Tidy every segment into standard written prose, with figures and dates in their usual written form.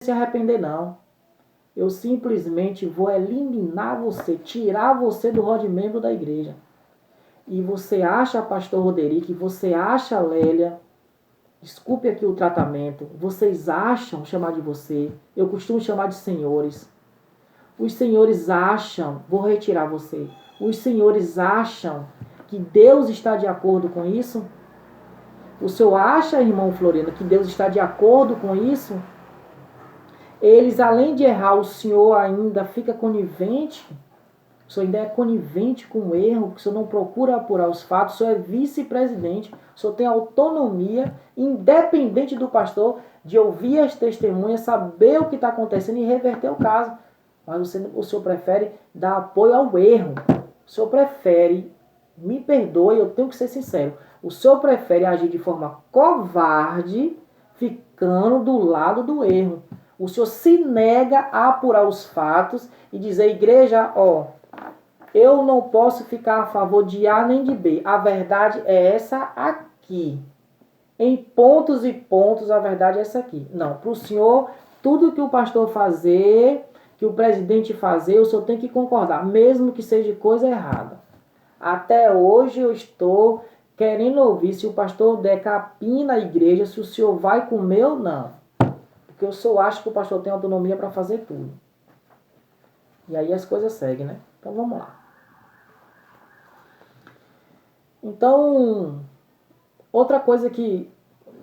se arrepender, não. Eu simplesmente vou eliminar você, tirar você do rol de membro da igreja. E você acha, pastor Roderick, você acha, Lélia, desculpe aqui o tratamento, vocês acham chamar de você, eu costumo chamar de senhores. Os senhores acham, vou retirar você, os senhores acham que Deus está de acordo com isso? O senhor acha, irmão Florino, que Deus está de acordo com isso? Eles, além de errar, o senhor ainda fica conivente? O senhor ainda é conivente com o erro, que o senhor não procura apurar os fatos, o senhor é vice-presidente, o senhor tem autonomia, independente do pastor, de ouvir as testemunhas, saber o que está acontecendo e reverter o caso. Mas o senhor prefere dar apoio ao erro. O senhor prefere, me perdoe, eu tenho que ser sincero, o senhor prefere agir de forma covarde, ficando do lado do erro. O senhor se nega a apurar os fatos e dizer, igreja, ó, eu não posso ficar a favor de A nem de B. A verdade é essa aqui. Em pontos e pontos, a verdade é essa aqui. Não, para o senhor, tudo que o pastor fazer, que o presidente fazer, o senhor tem que concordar, mesmo que seja coisa errada. Até hoje eu estou querendo ouvir se o pastor der capim na igreja, se o senhor vai comer ou não. Porque eu só acho que o pastor tem autonomia para fazer tudo. E aí as coisas seguem, né? Então vamos lá. Então, outra coisa que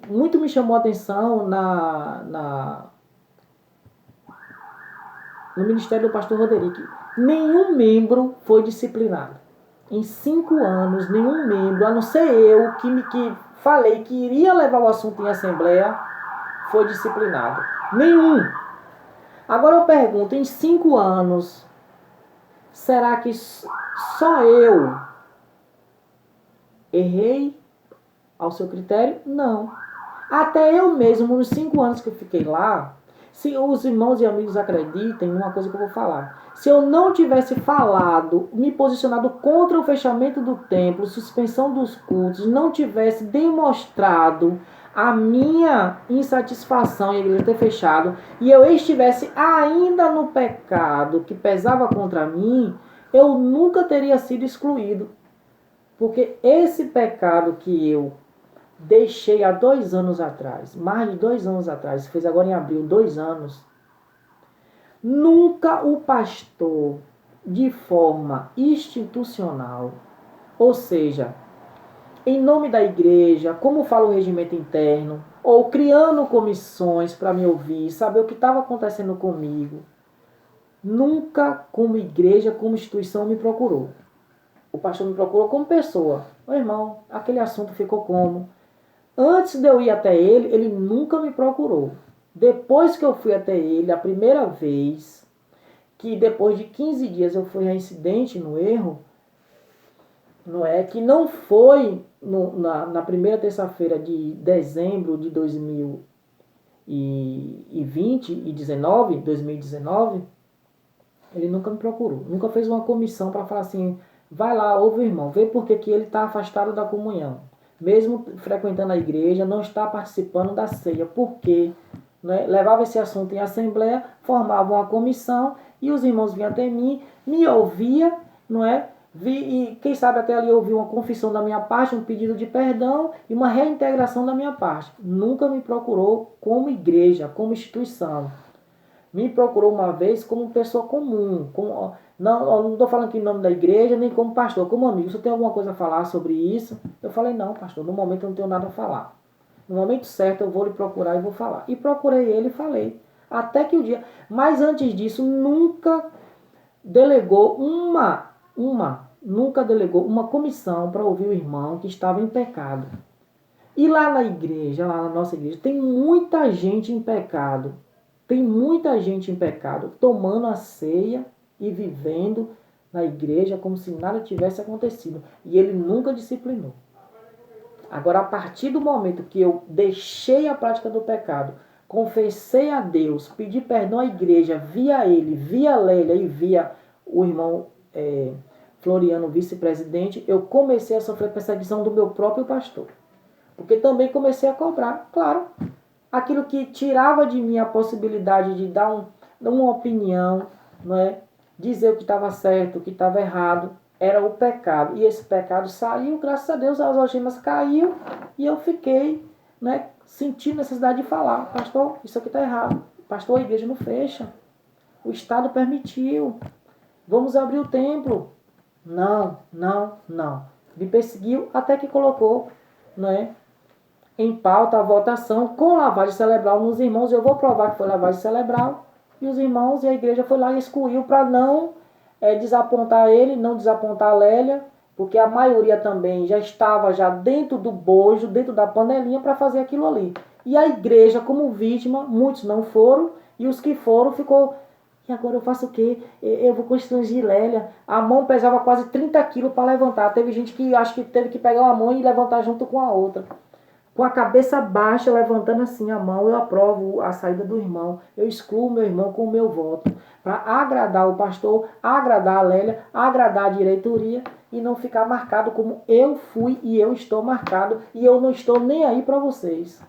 muito me chamou a atenção no ministério do pastor Roderick, nenhum membro foi disciplinado. Em 5 anos, nenhum membro, a não ser eu, que falei que iria levar o assunto em assembleia, foi disciplinado. Nenhum. Agora eu pergunto, em 5 anos, será que só eu errei ao seu critério? Não. Até eu mesmo, nos 5 anos que eu fiquei lá, se os irmãos e amigos acreditem numa coisa que eu vou falar. Se eu não tivesse falado, me posicionado contra o fechamento do templo, suspensão dos cultos, não tivesse demonstrado a minha insatisfação em a igreja ter fechado, e eu estivesse ainda no pecado que pesava contra mim, eu nunca teria sido excluído. Porque esse pecado que eu deixei há 2 anos atrás, mais de 2 anos atrás, fez agora em abril 2 anos, nunca o pastor, de forma institucional, ou seja, em nome da igreja, como fala o regimento interno, ou criando comissões para me ouvir, saber o que estava acontecendo comigo, nunca como igreja, como instituição me procurou. O pastor me procurou como pessoa. Ô irmão, aquele assunto ficou como? Antes de eu ir até ele, ele nunca me procurou. Depois que eu fui até ele, a primeira vez, que depois de 15 dias eu fui reincidente no erro, não é? Que não foi na primeira terça-feira de dezembro de 2019, ele nunca me procurou. Nunca fez uma comissão para falar assim, vai lá, ouve o irmão, vê por que ele está afastado da comunhão. Mesmo frequentando a igreja, não está participando da ceia. Por quê? Né? Levava esse assunto em assembleia, formava uma comissão e os irmãos vinham até mim, me ouvia, não é? E quem sabe até ali ouvir uma confissão da minha parte, um pedido de perdão e uma reintegração da minha parte. Nunca me procurou como igreja, como instituição. Me procurou uma vez como pessoa comum. Não estou falando aqui em nome da igreja, nem como pastor, como amigo. Você tem alguma coisa a falar sobre isso? Eu falei, não, pastor, no momento eu não tenho nada a falar. No momento certo eu vou lhe procurar e vou falar. E procurei ele e falei. Até que o dia... Mas antes disso, nunca delegou uma comissão para ouvir o irmão que estava em pecado. E lá na igreja, lá na nossa igreja, tem muita gente em pecado. Tem muita gente em pecado, tomando a ceia e vivendo na igreja como se nada tivesse acontecido. E ele nunca disciplinou. Agora, a partir do momento que eu deixei a prática do pecado, confessei a Deus, pedi perdão à igreja, via ele, via Lélia e via o irmão Floriano, vice-presidente, eu comecei a sofrer perseguição do meu próprio pastor. Porque também comecei a cobrar, claro. aquilo que tirava de mim a possibilidade de dar uma opinião, não é? Dizer o que estava certo, o que estava errado, era o pecado. E esse pecado saiu, graças a Deus, as algemas caíram e eu fiquei, né, sentindo necessidade de falar: pastor, isso aqui está errado. Pastor, a igreja não fecha. O Estado permitiu. Vamos abrir o templo. Não, não, não. Me perseguiu até que colocou, né, em pauta a votação com lavagem cerebral nos irmãos. Eu vou provar que foi lavagem cerebral. E os irmãos e a igreja foi lá e excluiu para não desapontar ele, não desapontar a Lélia, porque a maioria também já estava já dentro do bojo, dentro da panelinha para fazer aquilo ali. E a igreja, como vítima, muitos não foram, e os que foram ficou: e agora eu faço o quê? Eu vou constranger Lélia. A mão pesava quase 30 quilos para levantar. Teve gente que acho que teve que pegar uma mão e levantar junto com a outra. Com a cabeça baixa, levantando assim a mão, eu aprovo a saída do irmão. Eu excluo o meu irmão com o meu voto. Para agradar o pastor, agradar a Lélia, agradar a diretoria e não ficar marcado como eu fui e eu estou marcado. E eu não estou nem aí para vocês.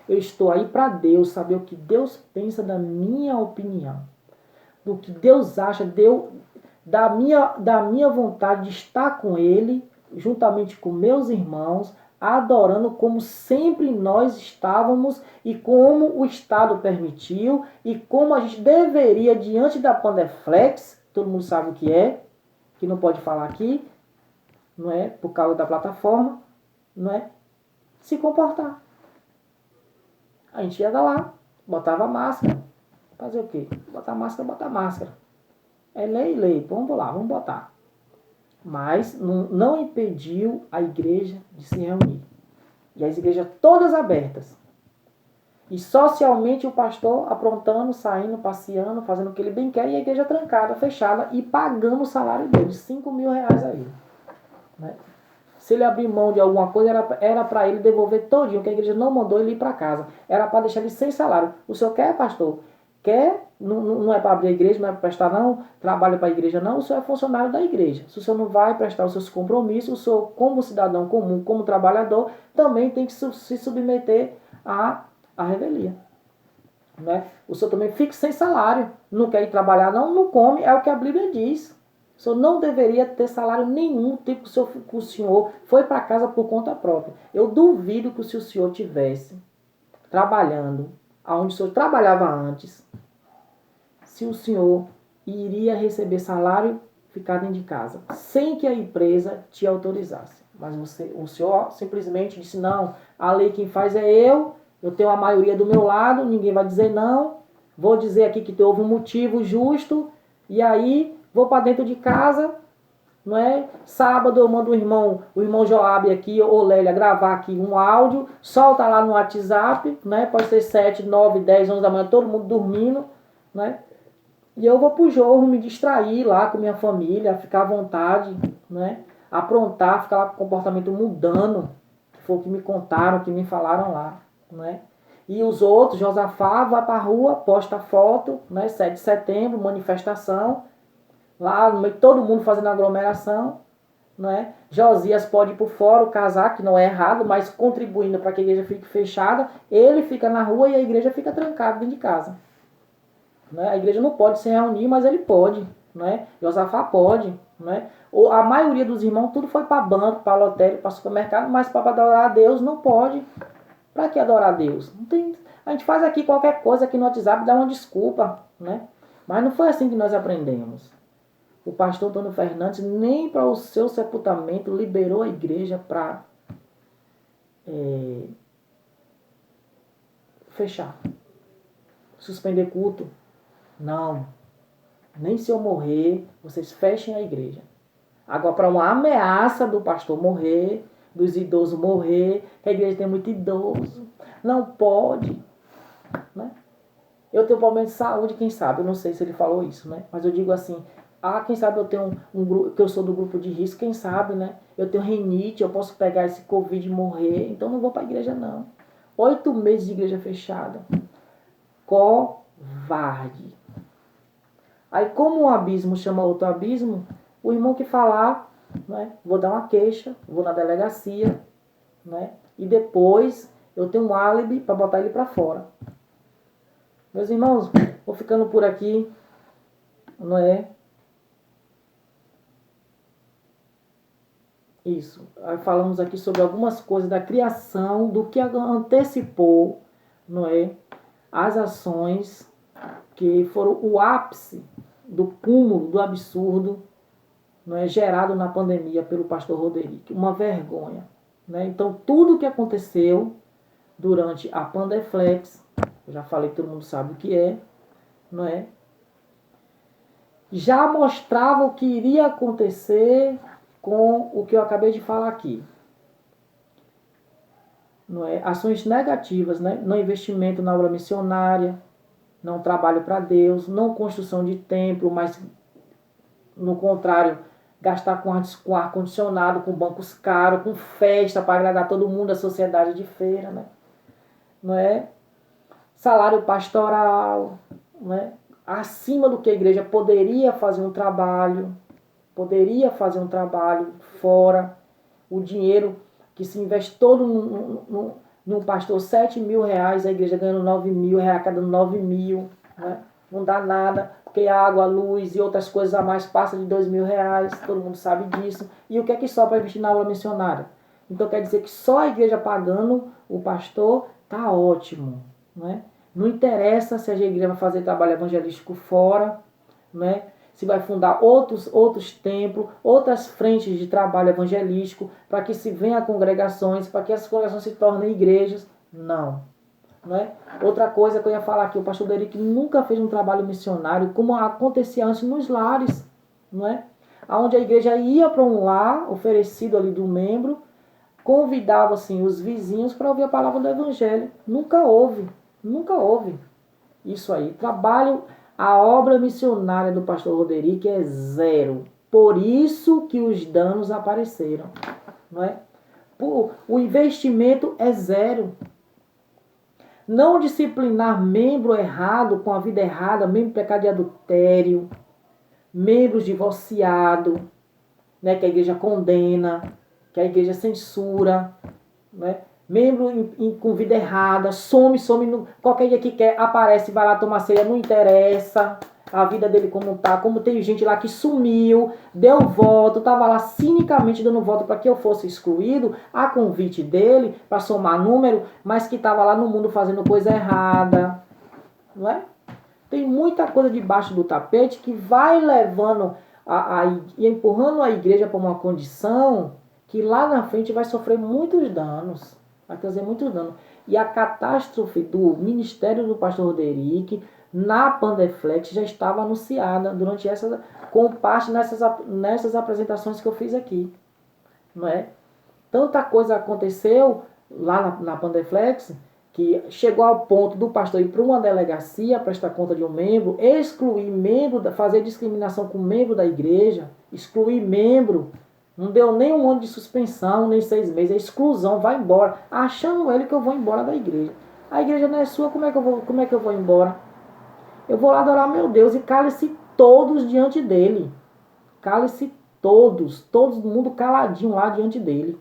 Eu estou aí para Deus, saber o que Deus pensa da minha opinião. Do que Deus acha, da minha vontade de estar com Ele, juntamente com meus irmãos, adorando como sempre nós estávamos e como o Estado permitiu e como a gente deveria, diante da Pandeflex, todo mundo sabe o que não pode falar aqui, não é? Por causa da plataforma, não é? Se comportar. A gente ia lá, botava máscara. Fazer o quê? Botar máscara. É lei. Vamos lá, vamos botar. Mas não impediu a igreja de se reunir. E as igrejas todas abertas. E socialmente o pastor aprontando, saindo, passeando, fazendo o que ele bem quer. E a igreja trancada, fechada e pagando o salário dele, 5 mil reais a ele. Né? Se ele abrir mão de alguma coisa, era para ele devolver todinho, que a igreja não mandou ele ir para casa. Era para deixar ele sem salário. O senhor quer, pastor? Quer? Não é para abrir a igreja, não é para prestar não, trabalho para a igreja não, o senhor é funcionário da igreja. Se o senhor não vai prestar os seus compromissos, o senhor, como cidadão comum, como trabalhador, também tem que se submeter à revelia. Né? O senhor também fica sem salário, não quer ir trabalhar não come, é o que a Bíblia diz. O senhor não deveria ter salário nenhum, tipo que o senhor foi para casa por conta própria. Eu duvido que se o senhor tivesse trabalhando onde o senhor trabalhava antes, se o senhor iria receber salário, ficar dentro de casa, sem que a empresa te autorizasse. Mas o senhor simplesmente disse: não, a lei quem faz é eu tenho a maioria do meu lado, ninguém vai dizer não, vou dizer aqui que houve um motivo justo, e aí vou para dentro de casa, não é? Sábado eu mando o irmão Joab aqui, ou Lélia, gravar aqui um áudio, solta lá no WhatsApp, né? Pode ser 7, 9, 10, 11 da manhã, todo mundo dormindo, né? E eu vou pro jorro me distrair lá com minha família, ficar à vontade, né? Aprontar, ficar lá com o comportamento mudando, que foi o que me contaram, que me falaram lá, né? E os outros, Josafá vai pra rua, posta foto, né? 7 de setembro, manifestação, lá no meio, todo mundo fazendo aglomeração, né? Josias pode ir por fora, casar, que não é errado, mas contribuindo para que a igreja fique fechada, ele fica na rua e a igreja fica trancada dentro de casa. Né? A igreja não pode se reunir, mas ele pode. Né? Josafá pode. Né? A maioria dos irmãos, tudo foi para banco, para loteria, para supermercado, mas para adorar a Deus não pode. Para que adorar a Deus? Não tem, a gente faz aqui qualquer coisa aqui no WhatsApp, dá uma desculpa. Né? Mas não foi assim que nós aprendemos. O pastor Antônio Fernandes nem para o seu sepultamento liberou a igreja para fechar. Suspender culto. Não. Nem se eu morrer, vocês fechem a igreja. Agora, para uma ameaça do pastor morrer, dos idosos morrer, que a igreja tem muito idoso, não pode. Né? Eu tenho problema de saúde, quem sabe? Eu não sei se ele falou isso, né? Mas eu digo assim, quem sabe eu tenho um grupo, que eu sou do grupo de risco, quem sabe, né? Eu tenho rinite, eu posso pegar esse Covid e morrer, então não vou para a igreja, não. 8 meses de igreja fechada. Covarde. Aí, como um abismo chama outro abismo, o irmão que falar, né, vou dar uma queixa, vou na delegacia, né, e depois eu tenho um álibi para botar ele para fora. Meus irmãos, vou ficando por aqui, não é? Isso. Aí falamos aqui sobre algumas coisas da criação, do que antecipou, não é? As ações que foram o ápice do cúmulo, do absurdo, não é, gerado na pandemia pelo pastor Roderick. Uma vergonha. Né? Então, tudo o que aconteceu durante a Pandeflex, eu já falei que todo mundo sabe o que é, não é? Já mostrava o que iria acontecer com o que eu acabei de falar aqui. Não é? Ações negativas, né? Não investimento na obra missionária, não trabalho para Deus, não construção de templo, mas, no contrário, gastar com ar-condicionado, com bancos caros, com festa para agradar todo mundo, a sociedade de feira, né? Não é? Salário pastoral, não é? Acima do que a igreja poderia fazer um trabalho fora, o dinheiro que se investe todo no pastor, 7 mil reais, a igreja ganhando 9 mil, arrecadando 9 mil, né? Não dá nada, porque a água, a luz e outras coisas a mais passa de 2 mil reais, todo mundo sabe disso. E o que é que só para investir na obra missionária? Então quer dizer que só a igreja pagando o pastor tá ótimo, né? Não interessa se a igreja vai fazer trabalho evangelístico fora, né? Se vai fundar outros templos, outras frentes de trabalho evangelístico, para que se venha congregações, para que essas congregações se tornem igrejas. Não. Não é? Outra coisa que eu ia falar aqui, o pastor Derek nunca fez um trabalho missionário como acontecia antes nos lares, não é? Onde a igreja ia para um lar oferecido ali do membro, convidava assim os vizinhos para ouvir a palavra do evangelho. Nunca houve isso aí. Trabalho, a obra missionária do pastor Roderick é zero. Por isso que os danos apareceram, não é? O investimento é zero. Não disciplinar membro errado, com a vida errada, membro pecado de adultério, membros divorciados, né, que a igreja condena, que a igreja censura, né? Membro com vida errada, some, qualquer dia que quer, aparece, vai lá tomar ceia, não interessa a vida dele como tá, como tem gente lá que sumiu, deu voto, tava lá cinicamente dando voto para que eu fosse excluído, a convite dele, para somar número, mas que tava lá no mundo fazendo coisa errada, não é? Tem muita coisa debaixo do tapete que vai levando e empurrando a igreja para uma condição que lá na frente vai sofrer muitos danos. Vai trazer muitos danos. E a catástrofe do ministério do pastor Roderick na Pandeflex já estava anunciada durante com parte nessas apresentações que eu fiz aqui. Não é? Tanta coisa aconteceu lá na Pandeflex que chegou ao ponto do pastor ir para uma delegacia prestar conta de um membro, excluir membro, fazer discriminação com membro da igreja, excluir membro. Não deu nem um ano de suspensão, nem 6 meses. É exclusão, vai embora. Achando ele que eu vou embora da igreja. A igreja não é sua, como é que eu vou embora? Eu vou lá adorar meu Deus e cale-se todos diante dele. Cale-se todos. Todo mundo caladinho lá diante dele.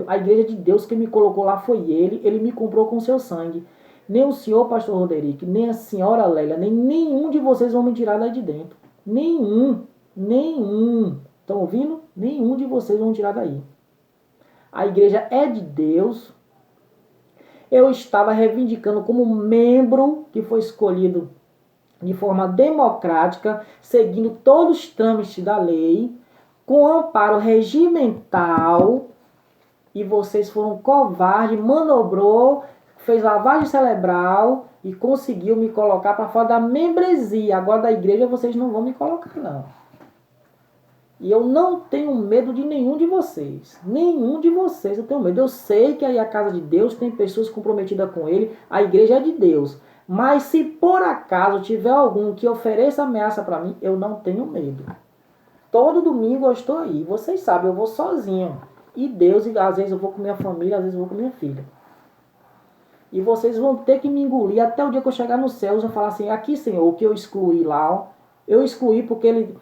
A igreja de Deus que me colocou lá foi ele. Ele me comprou com seu sangue. Nem o senhor, pastor Roderick, nem a senhora Lélia, nem nenhum de vocês vão me tirar daí de dentro. Nenhum. Estão ouvindo? Nenhum de vocês vão tirar daí. A igreja é de Deus. Eu estava reivindicando como membro que foi escolhido de forma democrática, seguindo todos os trâmites da lei, com amparo regimental, e vocês foram covardes, manobrou, fez lavagem cerebral e conseguiu me colocar para fora da membresia. Agora da igreja vocês não vão me colocar, não. E eu não tenho medo de nenhum de vocês. Nenhum de vocês eu tenho medo. Eu sei que aí a casa de Deus tem pessoas comprometidas com ele. A igreja é de Deus. Mas se por acaso tiver algum que ofereça ameaça para mim, eu não tenho medo. Todo domingo eu estou aí. Vocês sabem, eu vou sozinho. E Deus, às vezes eu vou com minha família, às vezes eu vou com minha filha. E vocês vão ter que me engolir até o dia que eu chegar no céu. Eu vou falar assim, aqui Senhor, o que eu excluí lá, ó, eu excluí porque ele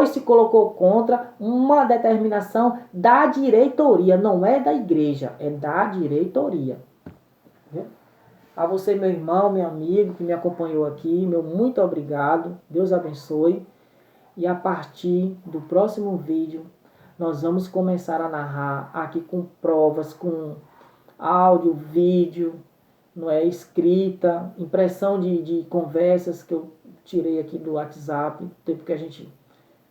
se colocou contra uma determinação da diretoria, não é da igreja, é da diretoria. A você, meu irmão, meu amigo que me acompanhou aqui, meu muito obrigado, Deus abençoe. E a partir do próximo vídeo, nós vamos começar a narrar aqui com provas, com áudio, vídeo, não é, escrita, impressão de conversas que eu tirei aqui do WhatsApp, tempo que a gente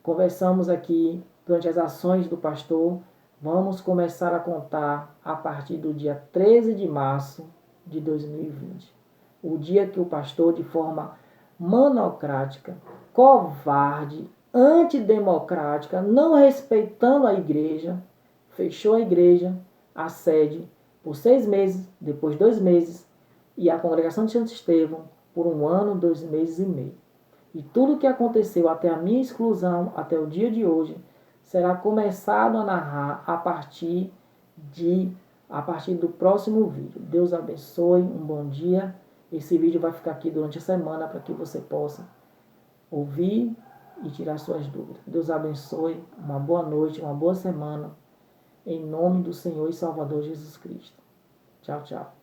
conversamos aqui durante as ações do pastor. Vamos começar a contar a partir do dia 13 de março de 2020. O dia que o pastor, de forma monocrática, covarde, antidemocrática, não respeitando a igreja, fechou a igreja, a sede, por 6 meses, depois 2 meses, e a congregação de Santo Estevão por 1 ano, 2 meses e meio. E tudo o que aconteceu até a minha exclusão, até o dia de hoje, será começado a narrar a partir do próximo vídeo. Deus abençoe, um bom dia. Esse vídeo vai ficar aqui durante a semana para que você possa ouvir e tirar suas dúvidas. Deus abençoe, uma boa noite, uma boa semana, em nome do Senhor e Salvador Jesus Cristo. Tchau, tchau.